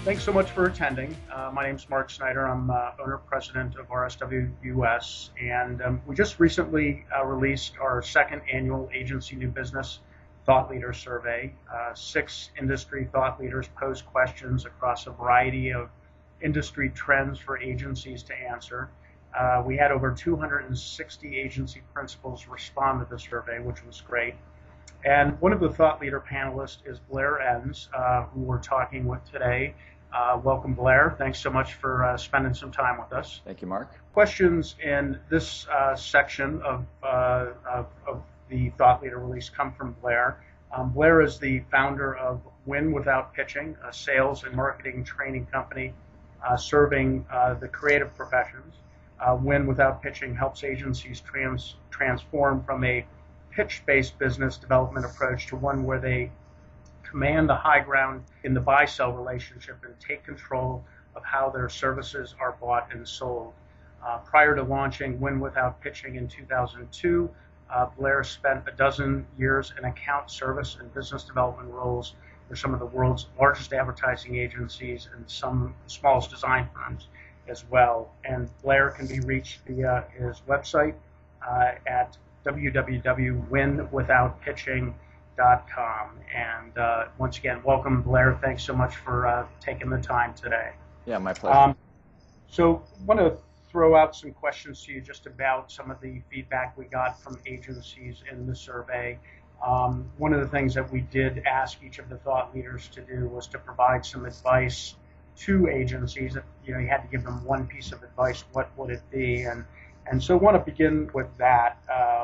Thanks so much for attending. My name is Mark Sneider. I'm owner-president of RSW US, and we just recently released our second annual Agency New Business Thought Leader Survey. 6 industry thought leaders posed questions across a variety of industry trends for agencies to answer. We had over 260 agency principals respond to the survey, which was great. And one of the thought leader panelists is Blair Enns, who we're talking with today. Welcome, Blair. Thanks so much for spending some time with us. Thank you, Mark. Questions in this section of the Thought Leader release come from Blair. Blair is the founder of Win Without Pitching, a sales and marketing training company serving the creative professions. Win Without Pitching helps agencies transform from a pitch-based business development approach to one where they command the high ground in the buy-sell relationship and take control of how their services are bought and sold. Prior to launching Win Without Pitching in 2002, Blair spent 12 years in account service and business development roles for some of the world's largest advertising agencies and some smallest design firms as well. And Blair can be reached via his website at www.winwithoutpitching.com. And once again, welcome, Blair. Thanks so much for taking the time today. Yeah, my pleasure. So I want to throw out some questions to you just about some of the feedback we got from agencies in the survey. One of the things that we did ask each of the thought leaders to do was to provide some advice to agencies. If you had to give them one piece of advice, what would it be? And so I want to begin with that.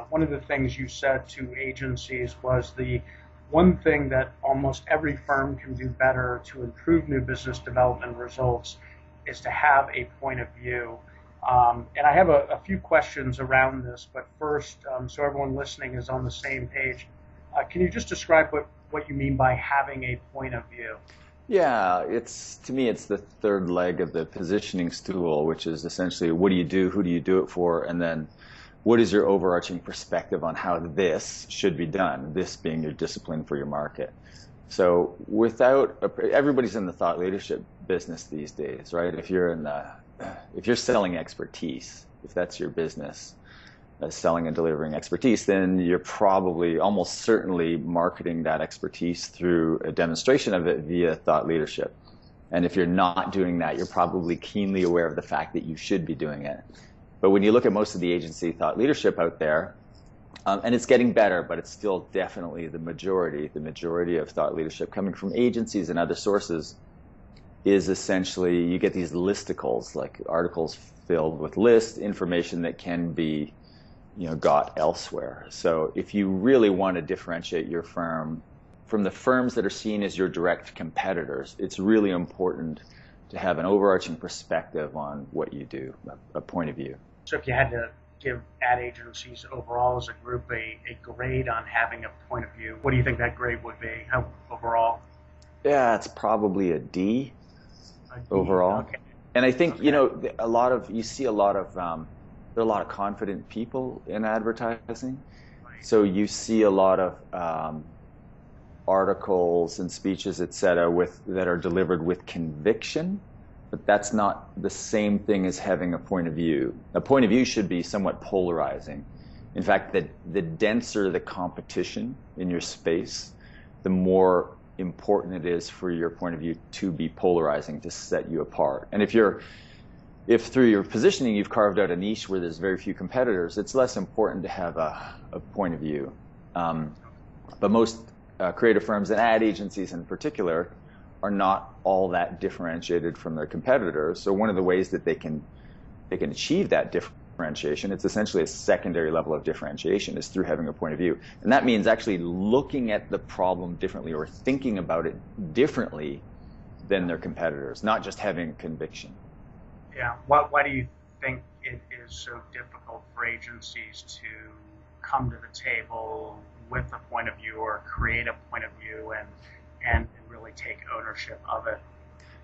One of the things you said to agencies was the one thing that almost every firm can do better to improve new business development results is to have a point of view. And I have a few questions around this, but first, so everyone listening is on the same page, can you just describe what you mean by having a point of view? Yeah, to me, it's the third leg of the positioning stool, which is essentially what do you do, who do you do it for, and then what is your overarching perspective on how this should be done, this being your discipline for your market. So everybody's in the thought leadership business these days, right? If you're selling expertise, if that's your business, selling and delivering expertise, then you're probably almost certainly marketing that expertise through a demonstration of it via thought leadership. And if you're not doing that, you're probably keenly aware of the fact that you should be doing it. But when you look at most of the agency thought leadership out there, and it's getting better, but it's still definitely the majority of thought leadership coming from agencies and other sources is essentially you get these listicles, like articles filled with list information that can be got elsewhere. So if you really want to differentiate your firm from the firms that are seen as your direct competitors, it's really important to have an overarching perspective on what you do, a point of view. So if you had to give ad agencies overall as a group a grade on having a point of view, what do you think that grade would be overall? Yeah, it's probably a D overall. Okay. And I think, there are a lot of confident people in advertising. Right. So you see a lot of articles and speeches, etc., that are delivered with conviction, but that's not the same thing as having a point of view. A point of view should be somewhat polarizing. In fact, the denser the competition in your space, the more important it is for your point of view to be polarizing, to set you apart. And if through your positioning you've carved out a niche where there's very few competitors, it's less important to have a point of view. But most creative firms and ad agencies in particular are not all that differentiated from their competitors. So one of the ways that they can achieve that differentiation, it's essentially a secondary level of differentiation, is through having a point of view. And that means actually looking at the problem differently or thinking about it differently than their competitors, not just having conviction. Yeah. Why do you think it is so difficult for agencies to come to the table with a point of view or create a point of view and really take ownership of it?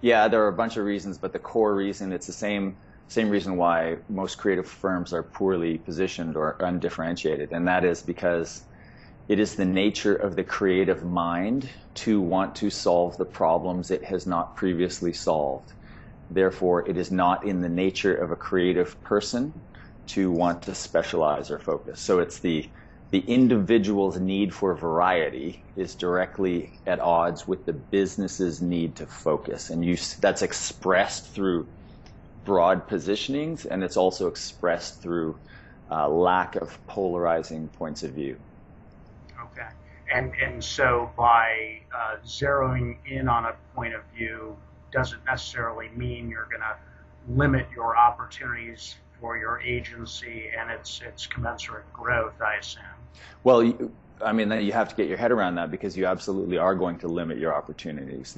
Yeah, there are a bunch of reasons, but the core reason, it's the same reason why most creative firms are poorly positioned or undifferentiated, and that is because It is the nature of the creative mind to want to solve the problems it has not previously solved. Therefore, it is not in the nature of a creative person to want to specialize or focus. So it's the individual's need for variety is directly at odds with the business's need to focus. And that's expressed through broad positionings, and it's also expressed through lack of polarizing points of view. Okay. And so by zeroing in on a point of view doesn't necessarily mean you're going to limit your opportunities for your agency and its commensurate growth, I assume. Well, you have to get your head around that, because you absolutely are going to limit your opportunities.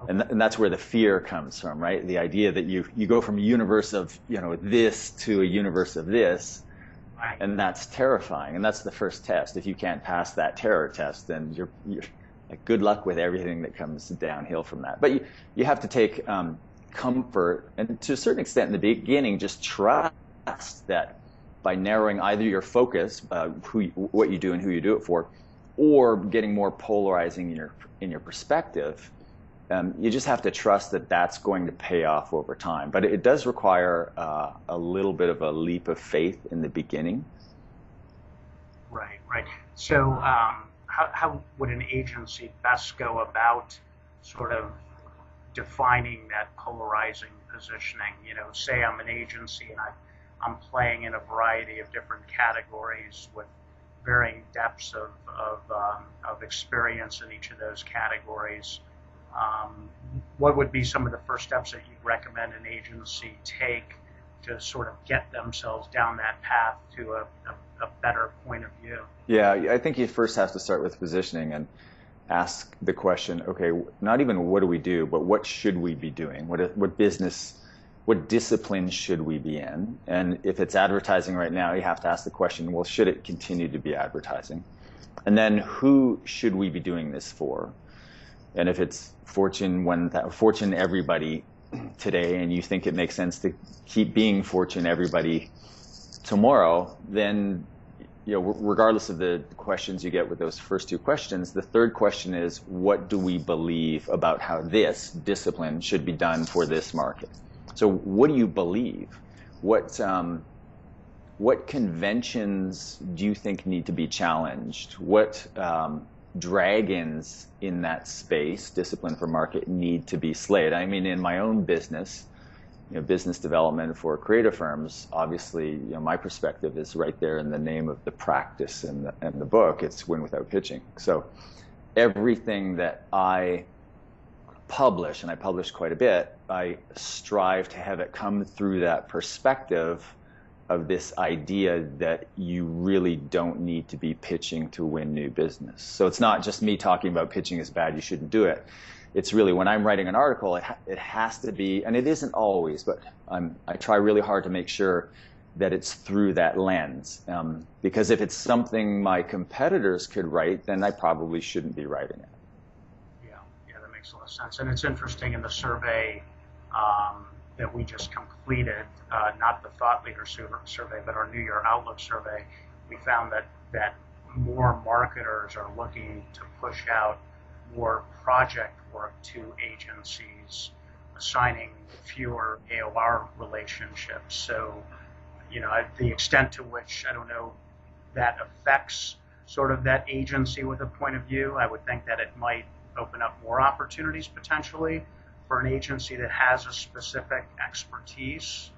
And that's where the fear comes from, right? The idea that you go from a universe of this to a universe of this, right. And that's terrifying. And that's the first test. If you can't pass that terror test, then you're like, good luck with everything that comes downhill from that. But you have to take comfort, and to a certain extent in the beginning, just trust that by narrowing either your focus, what you do and who you do it for, or getting more polarizing in your perspective, you just have to trust that that's going to pay off over time. But it does require a little bit of a leap of faith in the beginning. Right. So how would an agency best go about sort of defining that polarizing positioning? Say I'm an agency and I'm playing in a variety of different categories with varying depths of experience in each of those categories. What would be some of the first steps that you'd recommend an agency take to sort of get themselves down that path to a better point of view? Yeah, I think you first have to start with positioning and ask the question, okay, not even what do we do, but what should we be doing? What discipline should we be in? And if it's advertising right now, you have to ask the question, well, should it continue to be advertising? And then who should we be doing this for? And if it's Fortune everybody today, and you think it makes sense to keep being Fortune everybody tomorrow, then regardless of the questions you get with those first two questions, the third question is, what do we believe about how this discipline should be done for this market? So what do you believe? What conventions do you think need to be challenged? What dragons in that space, discipline for market, need to be slayed? I mean, in my own business, business development for creative firms, obviously, my perspective is right there in the name of the practice and the book. It's Win Without Pitching. So everything that I publish, and I publish quite a bit, I strive to have it come through that perspective of this idea that you really don't need to be pitching to win new business. So it's not just me talking about pitching is bad, you shouldn't do it. It's really, when I'm writing an article, it has to be, and it isn't always, but I try really hard to make sure that it's through that lens. Because if it's something my competitors could write, then I probably shouldn't be writing it. Yeah, that makes a lot of sense. And it's interesting, in the survey that we just completed, not the Thought Leader survey, but our New Year Outlook survey, we found that more marketers are looking to push out more project work to agencies, assigning fewer AOR relationships. So, the extent to which, I don't know, that affects sort of that agency with a point of view, I would think that it might open up more opportunities potentially for an agency that has a specific expertise,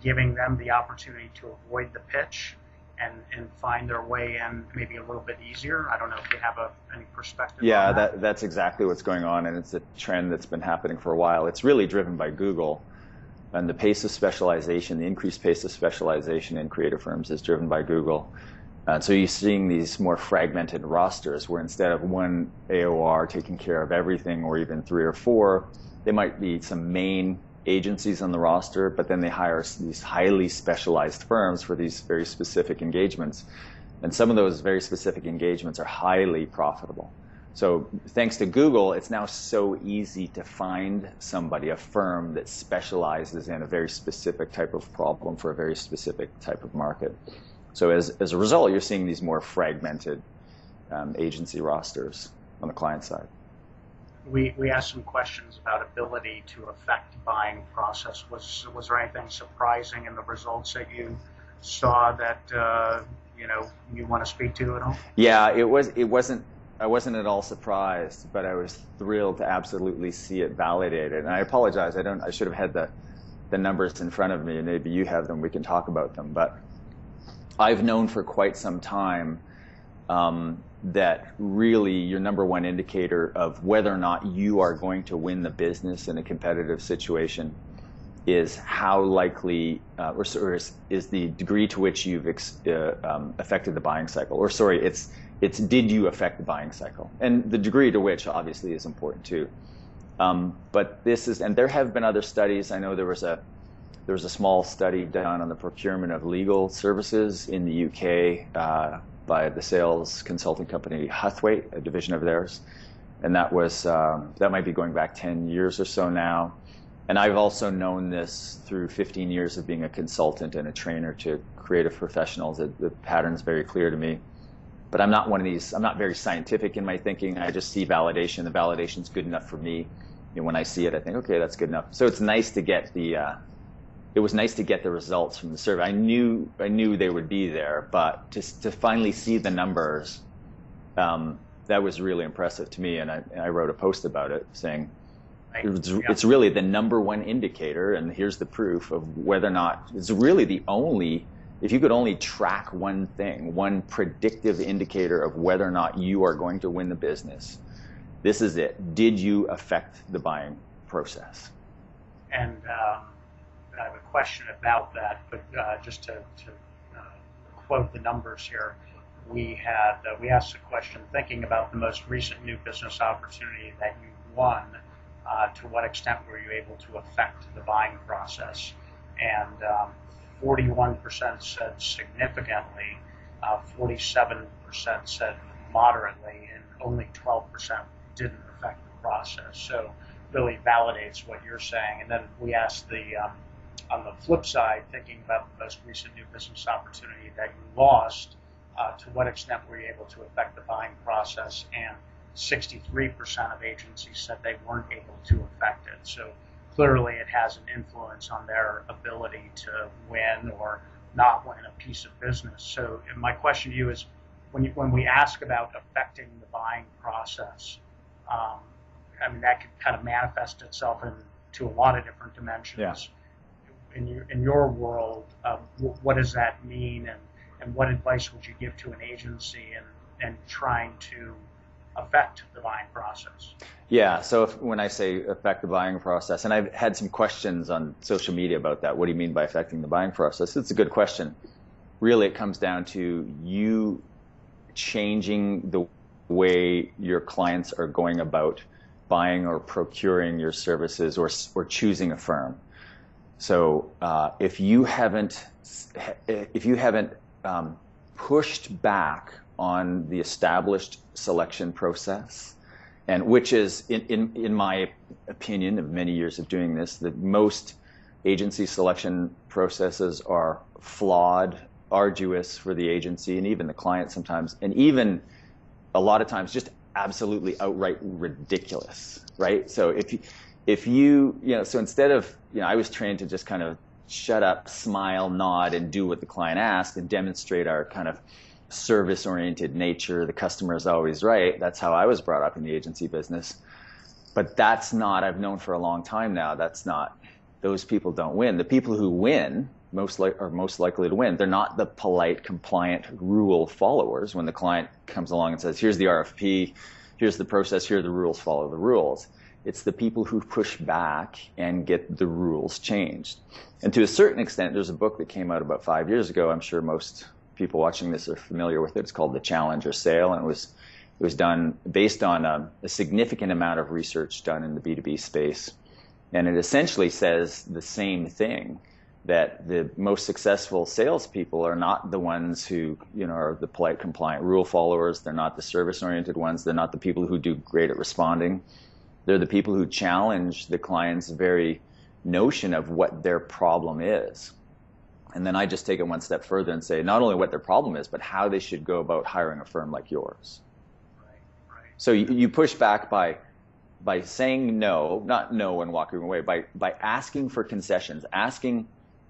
giving them the opportunity to avoid the pitch and find their way in maybe a little bit easier. I don't know if you have any perspective on that. That's exactly what's going on, and it's a trend that's been happening for a while. It's really driven by Google, and the pace of specialization, the increased pace of specialization in creative firms is driven by Google. And so you're seeing these more fragmented rosters where instead of one AOR taking care of everything, or even 3 or 4, there might be some main agencies on the roster, but then they hire these highly specialized firms for these very specific engagements. And some of those very specific engagements are highly profitable. So thanks to Google, it's now so easy to find somebody, a firm that specializes in a very specific type of problem for a very specific type of market. So as a result, you're seeing these more fragmented agency rosters on the client side. We asked some questions about ability to affect the buying process. Was there anything surprising in the results that you saw that you want to speak to at all? Yeah, it wasn't. I wasn't at all surprised, but I was thrilled to absolutely see it validated. And I apologize. I should have had the numbers in front of me, and maybe you have them. We can talk about them. But I've known for quite some time that really your number one indicator of whether or not you are going to win the business in a competitive situation is how likely, is the degree to which you've affected the buying cycle. Or sorry, it's did you affect the buying cycle? And the degree to which obviously is important too. But this is, and there have been other studies. I know there was a small study done on the procurement of legal services in the UK by the sales consulting company Huthwaite, a division of theirs, and that might be going back 10 years or so now. And I've also known this through 15 years of being a consultant and a trainer to creative professionals. The pattern's very clear to me. But I'm not one of these. I'm not very scientific in my thinking. I just see validation. The validation's good enough for me. When I see it, I think, okay, that's good enough. So it's nice to get it was nice to get the results from the survey. I knew they would be there, but just to finally see the numbers, that was really impressive to me. And I wrote a post about it saying it's really the number one indicator, and here's the proof of whether or not it's really the only. If you could only track one thing, one predictive indicator of whether or not you are going to win the business, this is it. Did you affect the buying process? And I have a question about that, but just to quote the numbers here, we asked a question thinking about the most recent new business opportunity that you won. To what extent were you able to affect the buying process? And 41% said significantly, 47% said moderately, and only 12% didn't affect the process. So really validates what you're saying. And then we asked on the flip side, thinking about the most recent new business opportunity that you lost, to what extent were you able to affect the buying process? And 63% of agencies said they weren't able to affect it. So clearly it has an influence on their ability to win or not win a piece of business. So my question to you is, when we ask about affecting the buying process, that could kind of manifest itself into a lot of different dimensions. Yeah. In your world, what does that mean, and what advice would you give to an agency and trying to affect the buying process? Yeah, so when I say affect the buying process, and I've had some questions on social media about that, what do you mean by affecting the buying process? It's a good question. Really, it comes down to you changing the way your clients are going about buying or procuring your services or choosing a firm. So if you haven't pushed back on the established selection process, and which is, in my opinion, of many years of doing this, that most agency selection processes are flawed, arduous for the agency and even the client sometimes, and even a lot of times just absolutely outright ridiculous, right? So if you so instead of, I was trained to just kind of shut up, smile, nod, and do what the client asked and demonstrate our kind of service-oriented nature. The customer is always right. That's how I was brought up in the agency business. But that's not, I've known for a long time now, that's not, those people don't win. The people who win are most likely to win. They're not the polite, compliant rule followers when the client comes along and says, here's the RFP, here's the process, here are the rules, follow the rules. It's the people who push back and get the rules changed. And to a certain extent, there's a book that came out about 5 years ago. I'm sure most people watching this are familiar with it. It's called The Challenger Sale, and it was done based on a significant amount of research done in the B2B space. And it essentially says the same thing, that the most successful salespeople are not the ones who, are the polite, compliant rule followers. They're not the service-oriented ones. They're not the people who do great at responding. They're the people who challenge the client's very notion of what their problem is. And then I just take it one step further and say not only what their problem is, but how they should go about hiring a firm like yours. Right. So you push back by saying no, not no and walking away, by asking for concessions, asking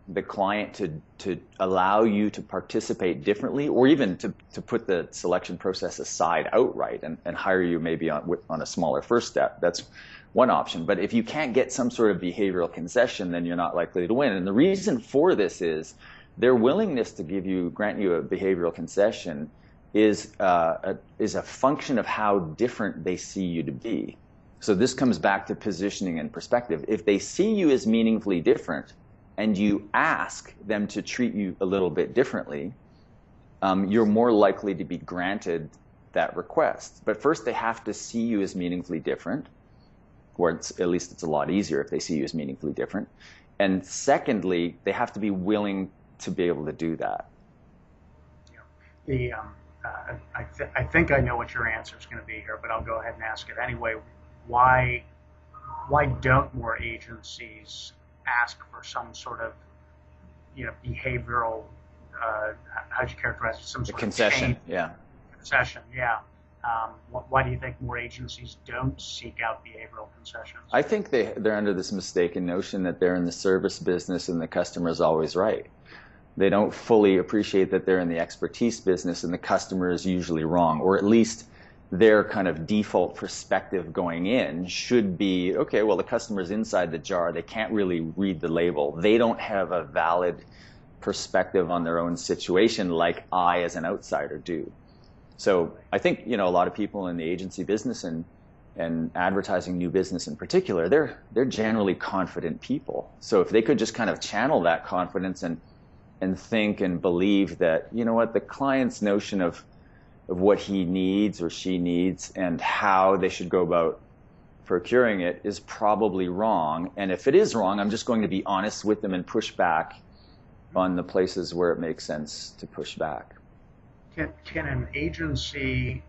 the client to allow you to participate differently, or even to put the selection process aside outright and hire you maybe on a smaller first step. That's one option. But if you can't get some sort of behavioral concession, then you're not likely to win. And the reason for this is their willingness to grant you a behavioral concession is a function of how different they see you to be. So this comes back to positioning and perspective. If they see you as meaningfully different, and you ask them to treat you a little bit differently, you're more likely to be granted that request. But first, they have to see you as meaningfully different, or at least it's a lot easier if they see you as meaningfully different. And secondly, they have to be willing to be able to do that. Yeah. I think I know what your answer is going to be here, but I'll go ahead and ask it anyway. Why don't more agencies ask for some sort of, behavioral, how'd you characterize it? Some sort concession, of yeah. Concession, yeah. Why do you think more agencies don't seek out behavioral concessions? I think they're under this mistaken notion that they're in the service business and the customer's always right. They don't fully appreciate that they're in the expertise business and the customer is usually wrong, or at least their kind of default perspective going in should be, okay, well, the customer's inside the jar. They can't really read the label. They don't have a valid perspective on their own situation like I, as an outsider, do. So I think, a lot of people in the agency business and advertising new business in particular, they're generally confident people. So if they could just kind of channel that confidence and think and believe that, the client's notion of what he needs or she needs and how they should go about procuring it is probably wrong. And if it is wrong, I'm just going to be honest with them and push back on the places where it makes sense to push back. Can an agency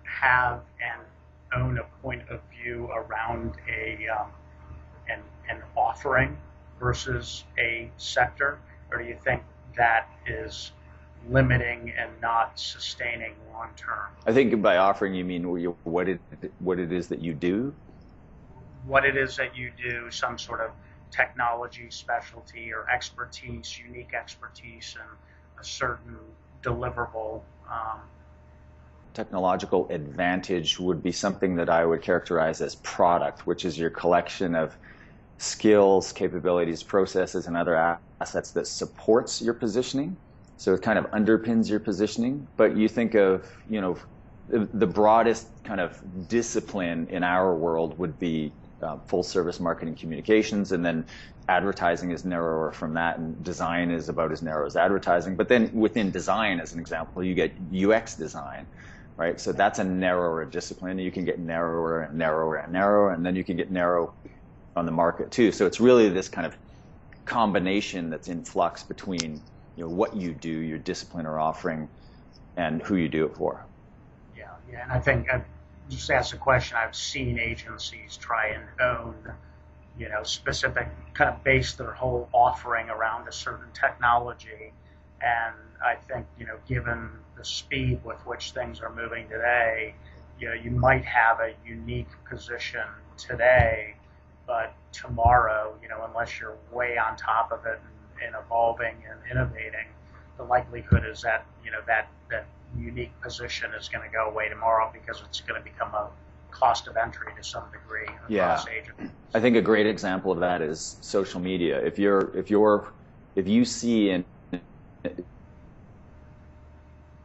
have and own a point of view around an offering versus a sector, or do you think that is limiting and not sustaining long term? I think by offering you mean what it is that you do? What it is that you do, some sort of technology specialty or expertise, unique expertise in a certain deliverable. Technological advantage would be something that I would characterize as product, which is your collection of skills, capabilities, processes, and other assets that supports your positioning. So it kind of underpins your positioning. But you think of, the broadest kind of discipline in our world would be full service marketing communications, and then advertising is narrower from that, and design is about as narrow as advertising. But then within design, as an example, you get UX design, right? So that's a narrower discipline. You can get narrower and narrower and narrower, and then you can get narrow on the market too. So it's really this kind of combination that's in flux between what you do, your discipline or offering, and who you do it for. Yeah, and I think I've just asked a question. I've seen agencies try and own, specific, kind of base their whole offering around a certain technology, and I think, given the speed with which things are moving today, you might have a unique position today, but tomorrow, unless you're way on top of it and evolving and innovating, the likelihood is that that unique position is going to go away tomorrow because it's going to become a cost of entry to some degree across agencies. I think a great example of that is social media. If you see in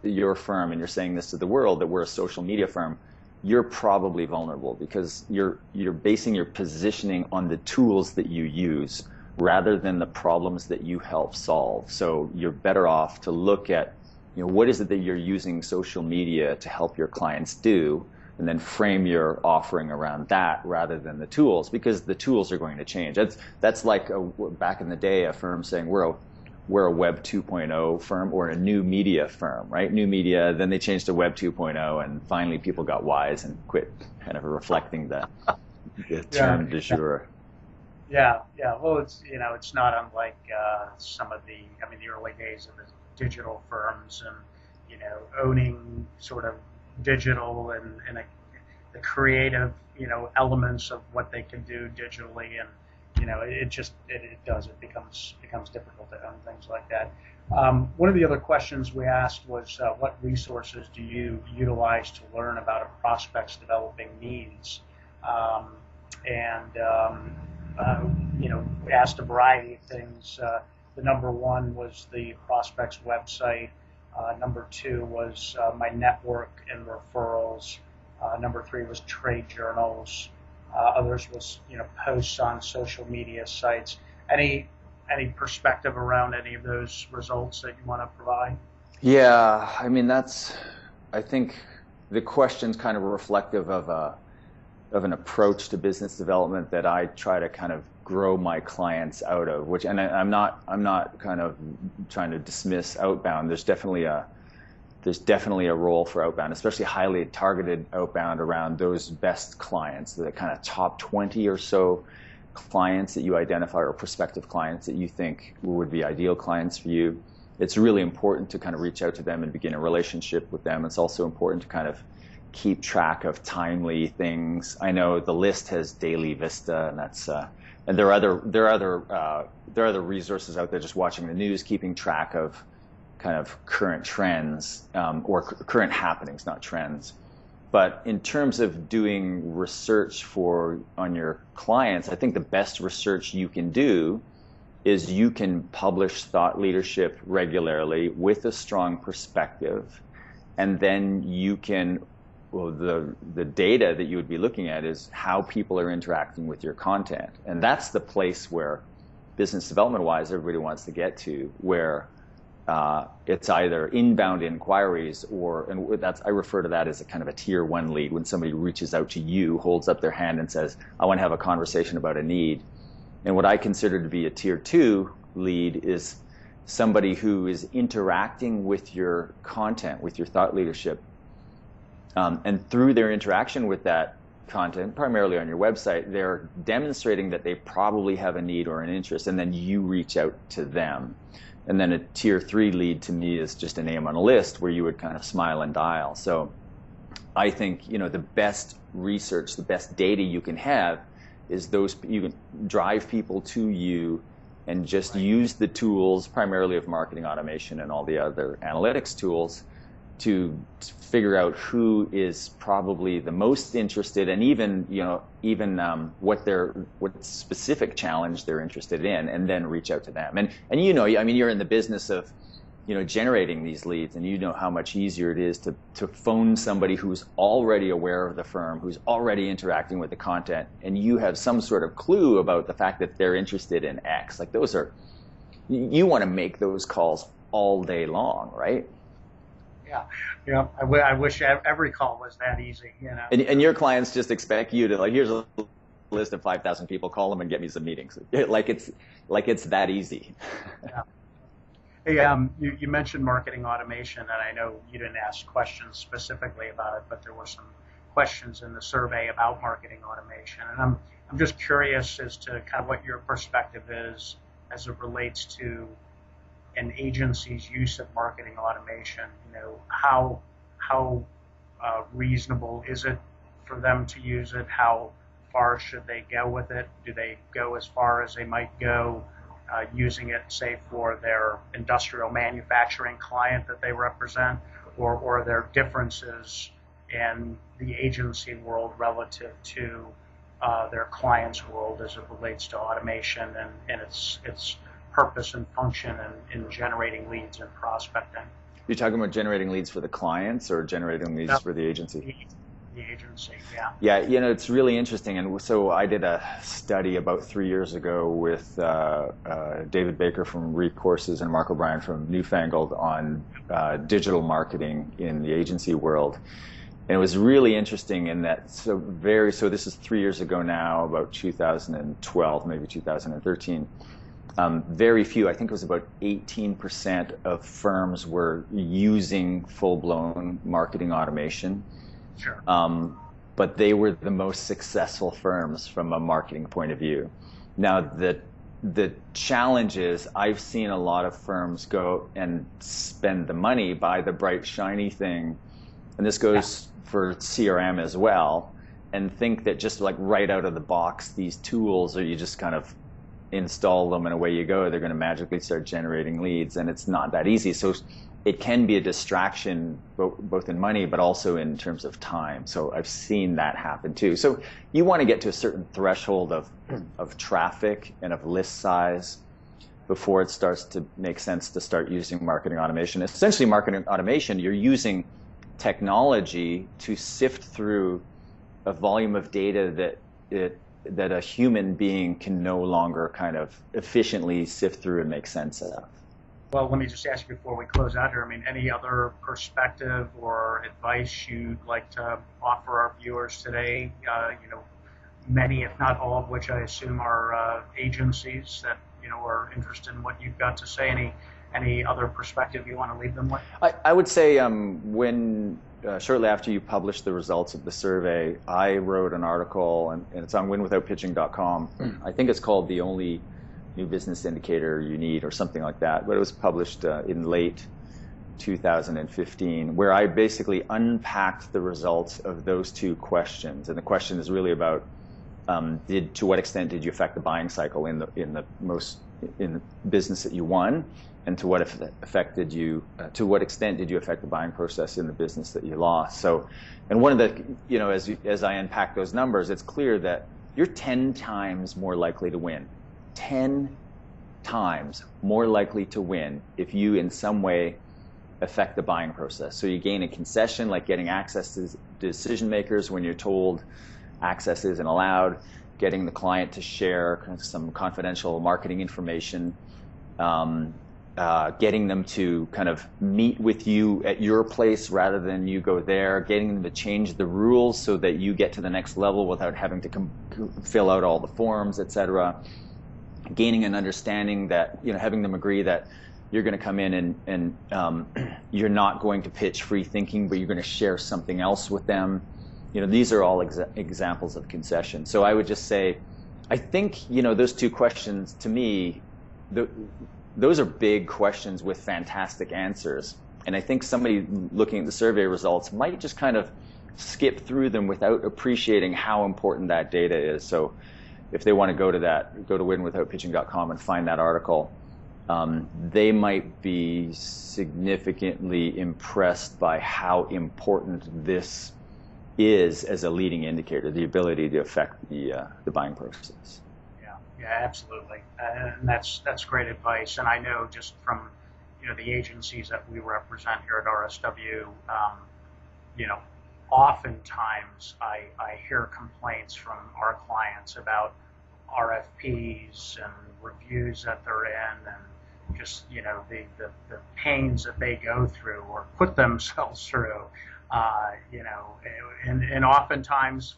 your firm, and you're saying this to the world, that we're a social media firm, you're probably vulnerable because you're basing your positioning on the tools that you use rather than the problems that you help solve. So you're better off to look at, what is it that you're using social media to help your clients do, and then frame your offering around that rather than the tools, because the tools are going to change. That's like back in the day, a firm saying we're a Web 2.0 firm or a new media firm, right? New media, then they changed to Web 2.0, and finally people got wise and quit kind of reflecting the term du jour. Yeah, yeah. Well, it's not unlike some of the early days of the digital firms and, owning sort of digital and the creative, elements of what they can do digitally. And, it becomes difficult to own things like that. One of the other questions we asked was, what resources do you utilize to learn about a prospect's developing needs? And we asked a variety of things. The number one was the prospect's website. Number two was my network and referrals. Number three was trade journals. Others was posts on social media sites. Any perspective around any of those results that you want to provide? Yeah, I mean I think the question's kind of reflective of an approach to business development that I try to kind of grow my clients out of, I'm not kind of trying to dismiss outbound. There's definitely a role for outbound, especially highly targeted outbound around those best clients, the kind of top 20 or so clients that you identify, or prospective clients that you think would be ideal clients for you. It's really important to kind of reach out to them and begin a relationship with them. It's also important to kind of keep track of timely things. I know the list has Daily Vista, and and there are other resources out there just watching the news, keeping track of kind of current trends, or current happenings, not trends. But in terms of doing research on your clients, I think the best research you can do is you can publish thought leadership regularly with a strong perspective, and then you can, well, the data that you would be looking at is how people are interacting with your content. And that's the place where, business development wise, everybody wants to get to, where it's either inbound inquiries I refer to that as a kind of a tier 1 lead, when somebody reaches out to you, holds up their hand and says, I want to have a conversation about a need. And what I consider to be a tier 2 lead is somebody who is interacting with your content, with your thought leadership. And through their interaction with that content, primarily on your website, they're demonstrating that they probably have a need or an interest, and then you reach out to them. And then a tier 3 lead to me is just a name on a list where you would kind of smile and dial. So I think, the best research, the best data you can have is you can drive people to you and just use the tools, primarily of marketing automation and all the other analytics tools, to figure out who is probably the most interested, and even what specific challenge they're interested in, and then reach out to them. And you're in the business of generating these leads, and you know how much easier it is to phone somebody who's already aware of the firm, who's already interacting with the content, and you have some sort of clue about the fact that they're interested in X. Like, you want to make those calls all day long, right? Yeah. I wish every call was that easy. And your clients just expect you to, here's a list of 5,000 people, call them and get me some meetings. Like it's that easy. Yeah. Hey, you mentioned marketing automation, and I know you didn't ask questions specifically about it, but there were some questions in the survey about marketing automation, and I'm just curious as to kind of what your perspective is as it relates to an agency's use of marketing automation. How reasonable is it for them to use it? How far should they go with it? Do they go as far as they might go using it, say, for their industrial manufacturing client that they represent, or are there differences in the agency world relative to their client's world as it relates to automation and its purpose and function in generating leads and prospecting? You're talking about generating leads for the clients or generating leads for the agency? The agency, yeah. Yeah, it's really interesting. And so I did a study about 3 years ago with David Baker from Recourses and Mark O'Brien from Newfangled on digital marketing in the agency world. And it was really interesting in that, so this is 3 years ago now, about 2012, maybe 2013. Very few, I think it was about 18% of firms were using full-blown marketing automation. Sure. But they were the most successful firms from a marketing point of view. Now, the challenge is I've seen a lot of firms go and spend the money, buy the bright, shiny thing, and this goes for CRM as well, and think that just like right out of the box, these tools, or you just kind of install them and away you go, they're going to magically start generating leads, and it's not that easy. So it can be a distraction, both in money, but also in terms of time. So I've seen that happen too. So you want to get to a certain threshold of traffic and of list size before it starts to make sense to start using marketing automation. Essentially, marketing automation, you're using technology to sift through a volume of data that a human being can no longer kind of efficiently sift through and make sense of. Well, let me just ask you before we close out here, I mean, any other perspective or advice you'd like to offer our viewers today? Many, if not all of which I assume are agencies that, are interested in what you've got to say. Any other perspective you want to leave them with? I would say when shortly after you published the results of the survey, I wrote an article, and it's on winwithoutpitching.com. I think it's called The Only New Business Indicator You Need, or something like that, but it was published in late 2015, where I basically unpacked the results of those two questions. And the question is really about to what extent did you affect the buying cycle in the business that you won, and to what extent did you affect the buying process in the business that you lost. So, and one of the, as I unpack those numbers, it's clear that you're 10 times more likely to win. 10 times more likely to win if you in some way affect the buying process. So you gain a concession, like getting access to decision makers when you're told access isn't allowed, getting the client to share some confidential marketing information, getting them to kind of meet with you at your place rather than you go there, getting them to change the rules so that you get to the next level without having to fill out all the forms, etc. Gaining an understanding that, having them agree that you're going to come in and you're not going to pitch free thinking, but you're going to share something else with them. These are all examples of concession. So I would just say, I think, those two questions, to me, those are big questions with fantastic answers. And I think somebody looking at the survey results might just kind of skip through them without appreciating how important that data is. So if they want to go to winwithoutpitching.com and find that article, they might be significantly impressed by how important this is as a leading indicator, the ability to affect the buying process. Yeah, absolutely, and that's great advice. And I know just from the agencies that we represent here at RSW, oftentimes I hear complaints from our clients about RFPs and reviews that they're in, and just the pains that they go through or put themselves through. And oftentimes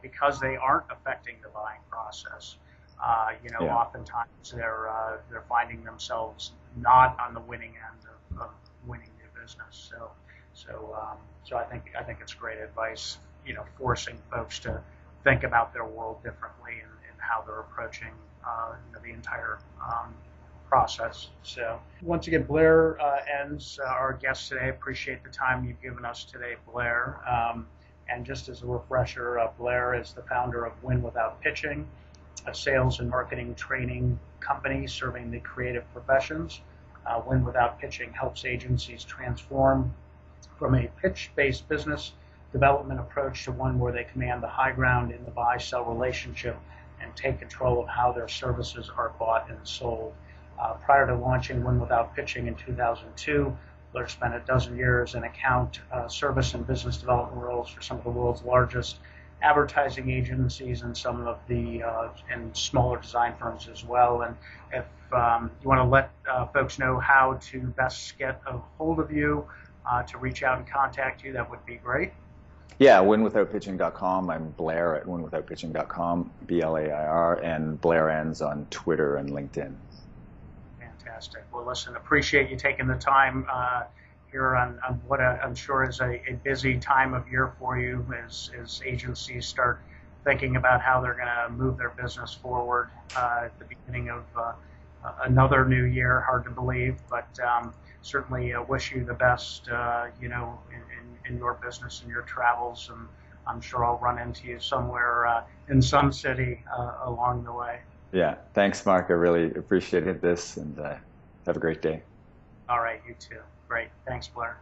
because they aren't affecting the buying process, oftentimes they're finding themselves not on the winning end of winning new business. So I think it's great advice, forcing folks to think about their world differently and how they're approaching the entire process. So once again, Blair Enns, our guest today. Appreciate the time you've given us today, Blair. And just as a refresher, Blair is the founder of Win Without Pitching, a sales and marketing training company serving the creative professions. Win Without Pitching helps agencies transform from a pitch-based business development approach to one where they command the high ground in the buy-sell relationship and take control of how their services are bought and sold. Prior to launching Win Without Pitching in 2002, Blair spent a dozen years in account, service, and business development roles for some of the world's largest advertising agencies and some of the and smaller design firms as well. And if you want to let folks know how to best get a hold of you, to reach out and contact you, that would be great. Yeah, winwithoutpitching.com. I'm Blair at winwithoutpitching.com, Blair, and Blair Enns on Twitter and LinkedIn. Fantastic. Well, listen, appreciate you taking the time here on what I'm sure is a busy time of year for you as agencies start thinking about how they're going to move their business forward at the beginning of another new year. Hard to believe, but certainly wish you the best, in your business and your travels, and I'm sure I'll run into you somewhere in some city along the way. Yeah, thanks, Mark. I really appreciated this, and have a great day. All right, you too. Great. Thanks, Blair.